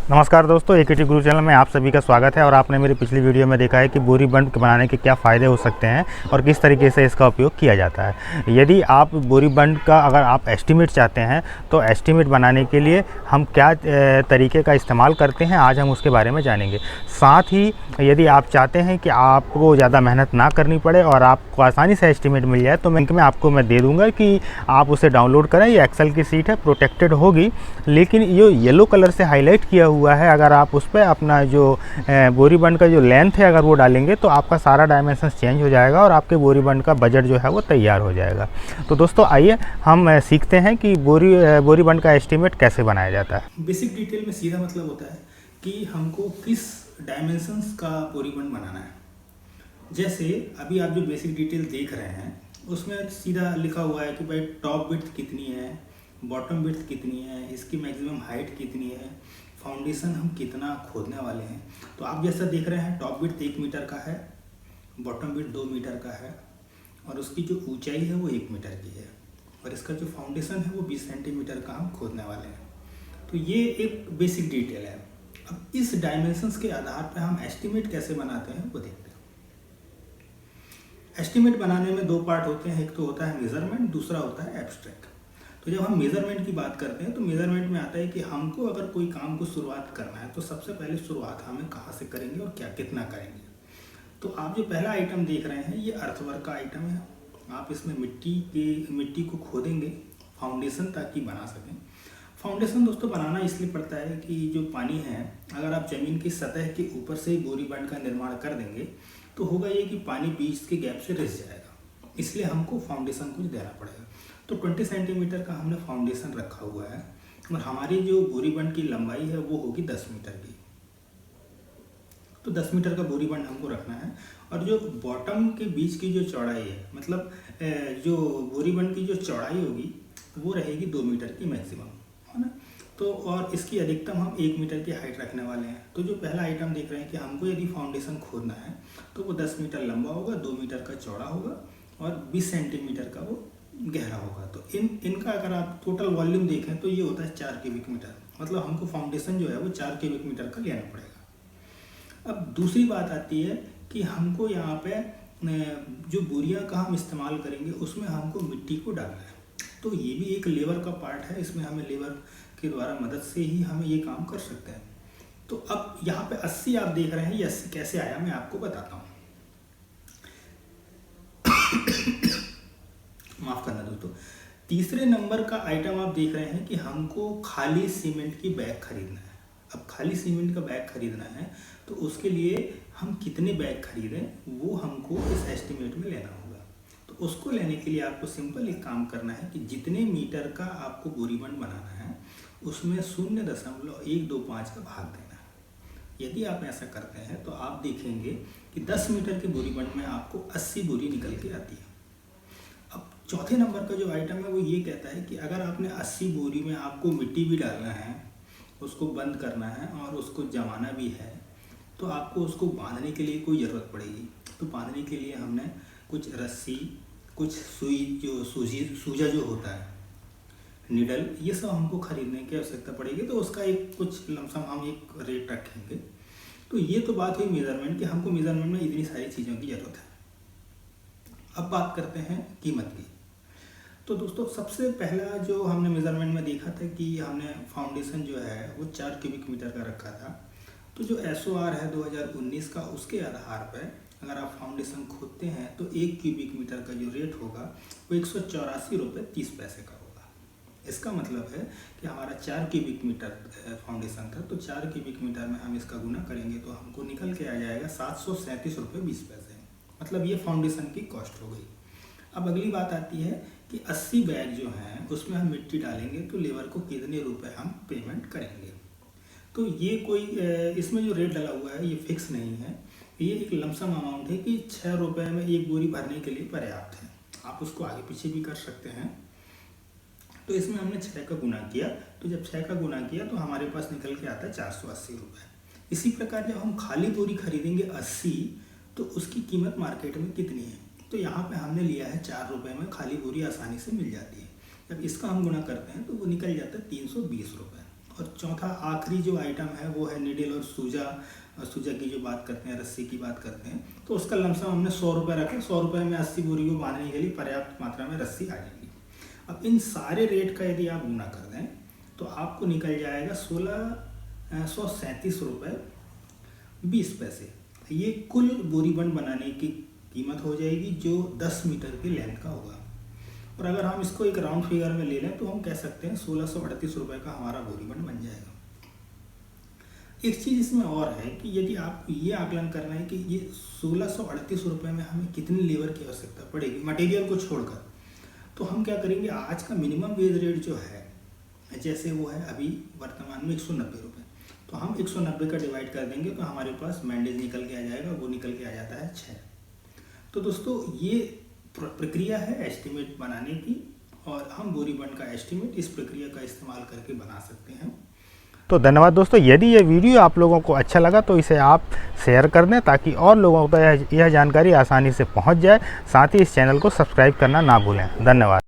नमस्कार दोस्तों, एकेटी गुरु चैनल में आप सभी का स्वागत है। और आपने मेरी पिछली वीडियो में देखा है कि बोरी बंड बनाने के क्या फ़ायदे हो सकते हैं और किस तरीके से इसका उपयोग किया जाता है। यदि आप बोरी बंड का अगर आप एस्टीमेट चाहते हैं तो एस्टीमेट बनाने के लिए हम क्या तरीके का इस्तेमाल करते हैं, आज हम उसके बारे में जानेंगे। साथ ही यदि आप चाहते हैं कि आपको ज़्यादा मेहनत ना करनी पड़े और आपको आसानी से एस्टीमेट मिल जाए तो लिंक में आपको मैं दे दूँगा कि आप उसे डाउनलोड करें। ये एक्सेल की शीट है, प्रोटेक्टेड होगी, लेकिन ये येलो कलर से हाईलाइट किया हुआ है। अगर आप उस पर अपना जो बोरी बंड का जो लेंथ है अगर वो डालेंगे तो आपका सारा डायमेंशन चेंज हो जाएगा और आपके बोरी बंड का बजट जो है वो तैयार हो जाएगा। तो दोस्तों आइए हम सीखते हैं कि बोरी बंड का एस्टीमेट कैसे बनाया जाता है। बेसिक डिटेल में सीधा मतलब होता है कि हमको किस डायमेंशंस का बोरी बंड बनाना है। जैसे अभी आप जो बेसिक डिटेल देख रहे हैं उसमें सीधा लिखा हुआ है कि भाई टॉप विड्थ कितनी है, बॉटम विड्थ कितनी है, इसकी मैक्सिमम हाइट कितनी है, फाउंडेशन हम कितना खोदने वाले हैं। तो आप जैसा देख रहे हैं टॉप विड्थ 1 मीटर का है, बॉटम विड्थ 2 मीटर का है और उसकी जो ऊंचाई है वो 1 मीटर की है और इसका जो फाउंडेशन है वो 20 सेंटीमीटर का हम खोदने वाले हैं। तो ये एक बेसिक डिटेल है। अब इस डायमेंशंस के आधार पर हम एस्टीमेट कैसे बनाते हैं वो देखते हैं। एस्टीमेट बनाने में 2 पार्ट होते हैं, एक तो होता है मेजरमेंट, दूसरा होता है एब्स्ट्रैक्ट। तो जब हम मेजरमेंट की बात करते हैं तो मेजरमेंट में आता है कि हमको अगर कोई काम को शुरुआत करना है तो सबसे पहले शुरुआत हमें कहाँ से करेंगे और क्या कितना करेंगे। तो आप जो पहला आइटम देख रहे हैं ये अर्थवर्क का आइटम है। आप इसमें मिट्टी को खोदेंगे फाउंडेशन ताकि बना सकें। फाउंडेशन दोस्तों बनाना इसलिए पड़ता है कि जो पानी है अगर आप ज़मीन की सतह के ऊपर से ही बोरी बंड का निर्माण कर देंगे तो होगा ये कि पानी बीच के गैप से रिस जाएगा, इसलिए हमको फाउंडेशन कुछ देना पड़ेगा। तो 20 सेंटीमीटर का हमने फाउंडेशन रखा हुआ है और हमारी जो बोरी बंड की लंबाई है वो होगी 10 मीटर की। तो 10 मीटर का बोरी बंड हमको रखना है और जो बॉटम के बीच की जो चौड़ाई है, मतलब जो बोरी बंड की जो चौड़ाई होगी वो रहेगी 2 मीटर की मैक्सिमम, है ना। तो और इसकी अधिकतम हम 1 मीटर की हाइट रखने वाले हैं। तो जो पहला आइटम देख रहे हैं कि हमको यदि फाउंडेशन खोदना है तो वो 10 मीटर लंबा होगा, 2 मीटर का चौड़ा होगा और 20 सेंटीमीटर का वो गहरा होगा। तो इनका अगर आप टोटल वॉल्यूम देखें तो ये होता है 4 क्यूबिक मीटर, मतलब हमको फाउंडेशन जो है वो 4 क्यूबिक मीटर का लेना पड़ेगा। अब दूसरी बात आती है कि हमको यहाँ पे जो बोरियां का हम इस्तेमाल करेंगे उसमें हमको मिट्टी को डालना है। तो ये भी एक लेबर का पार्ट है, इसमें हमें लेबर के द्वारा मदद से ही हम ये काम कर सकते हैं। तो अब यहाँ पे 80 आप देख रहे हैं, ये 80 कैसे आया मैं आपको बताता हूँ। माफ करना दोस्तों। तीसरे नंबर का आइटम आप देख रहे हैं कि हमको खाली सीमेंट की बैग खरीदना है। अब खाली सीमेंट का बैग खरीदना है तो उसके लिए हम कितने बैग खरीदें वो हमको इस एस्टीमेट में लेना होगा। तो उसको लेने के लिए आपको सिंपल एक काम करना है कि जितने मीटर का आपको बोरी बंड बनाना है उसमें 0.125 का भाग देना है। यदि आप ऐसा करते हैं तो आप देखेंगे कि 10 मीटर के बोरी बंड में आपको 80 बोरी निकल के आती है। अब चौथे नंबर का जो आइटम है वो ये कहता है कि अगर आपने 80 बोरी में आपको मिट्टी भी डालना है, उसको बंद करना है और उसको जमाना भी है तो आपको उसको बांधने के लिए कोई ज़रूरत पड़ेगी। तो बांधने के लिए हमने कुछ रस्सी, कुछ सुई, जो सूजा जो होता है, निडल, ये सब हमको खरीदने की आवश्यकता पड़ेगी। तो उसका एक कुछ लमसम हम एक रेट रखेंगे। तो ये तो बात हुई मेज़रमेंट कि हमको मेज़रमेंट में इतनी सारी चीज़ों की ज़रूरत है। अब बात करते हैं कीमत की। तो दोस्तों सबसे पहला जो हमने मेज़रमेंट में देखा था कि हमने फाउंडेशन जो है वो 4 क्यूबिक मीटर का रखा था। तो जो SOR है 2019 का, उसके आधार पर अगर आप फाउंडेशन खोदते हैं तो 1 क्यूबिक मीटर का जो रेट होगा वो 184 रुपये 30 पैसे का होगा। इसका मतलब है कि हमारा 4 क्यूबिक मीटर फाउंडेशन था, तो 4 क्यूबिक मीटर में हम इसका गुना करेंगे तो हमको निकल के आ जाएगा 737 रुपये 20 पैसे। मतलब ये फाउंडेशन की कॉस्ट हो गई। अब अगली बात आती है कि 80 बैग जो हैं उसमें हम मिट्टी डालेंगे तो लेबर को कितने रुपए हम पेमेंट करेंगे। तो ये कोई इसमें जो रेट डला हुआ है ये फिक्स नहीं है, ये एक लमसम अमाउंट है कि 6 रुपये में एक बोरी भरने के लिए पर्याप्त है। आप उसको आगे पीछे भी कर सकते हैं। तो इसमें हमने 6 का गुना किया, तो जब 6 का गुना किया तो हमारे पास निकल के आता है 480 रुपये। इसी प्रकार जब हम खाली बोरी खरीदेंगे 80 तो उसकी कीमत मार्केट में कितनी है, तो यहाँ पे हमने लिया है 4 रुपये में खाली बोरी आसानी से मिल जाती है। जब इसका हम गुना करते हैं तो वो निकल जाता है 320 रुपये। और चौथा आखिरी जो आइटम है वो है नीडल और सूजा की जो बात करते हैं, रस्सी की बात करते हैं, तो उसका लमसम हमने 100 रुपये रखा। 100 रुपये में 80 बोरी को बांधने के लिए पर्याप्त मात्रा में रस्सी आ जाएगी। अब इन सारे रेट का यदि आप गुना कर दें तो आपको निकल जाएगा 1637 रुपये 20 पैसे। ये कुल बोरी बंड बनाने की कीमत हो जाएगी जो 10 मीटर की लेंथ का होगा। और अगर हम इसको एक राउंड फिगर में ले लें तो हम कह सकते हैं 1638 रुपये का हमारा बोरी बंड बन जाएगा। एक चीज़ इसमें और है कि यदि आपको ये आकलन करना है कि ये 1638 रुपये में हमें कितनी लेबर की आवश्यकता पड़ेगी मटेरियल को छोड़कर, तो हम क्या करेंगे, आज का मिनिमम वेज रेट जो है जैसे वो है अभी वर्तमान में 190 रुपये, तो हम 190 का डिवाइड कर देंगे तो हमारे पास मैंडेज निकल के आ जाएगा, वो निकल के आ जाता है 6। तो दोस्तों ये प्रक्रिया है एस्टिमेट बनाने की, और हम बोरी बंड का एस्टिमेट इस प्रक्रिया का इस्तेमाल करके बना सकते हैं। तो धन्यवाद दोस्तों। यदि ये वीडियो आप लोगों को अच्छा लगा तो इसे आप शेयर कर दें ताकि और लोगों तक यह जानकारी आसानी से पहुंच जाए। साथ ही इस चैनल को सब्सक्राइब करना ना भूलें। धन्यवाद।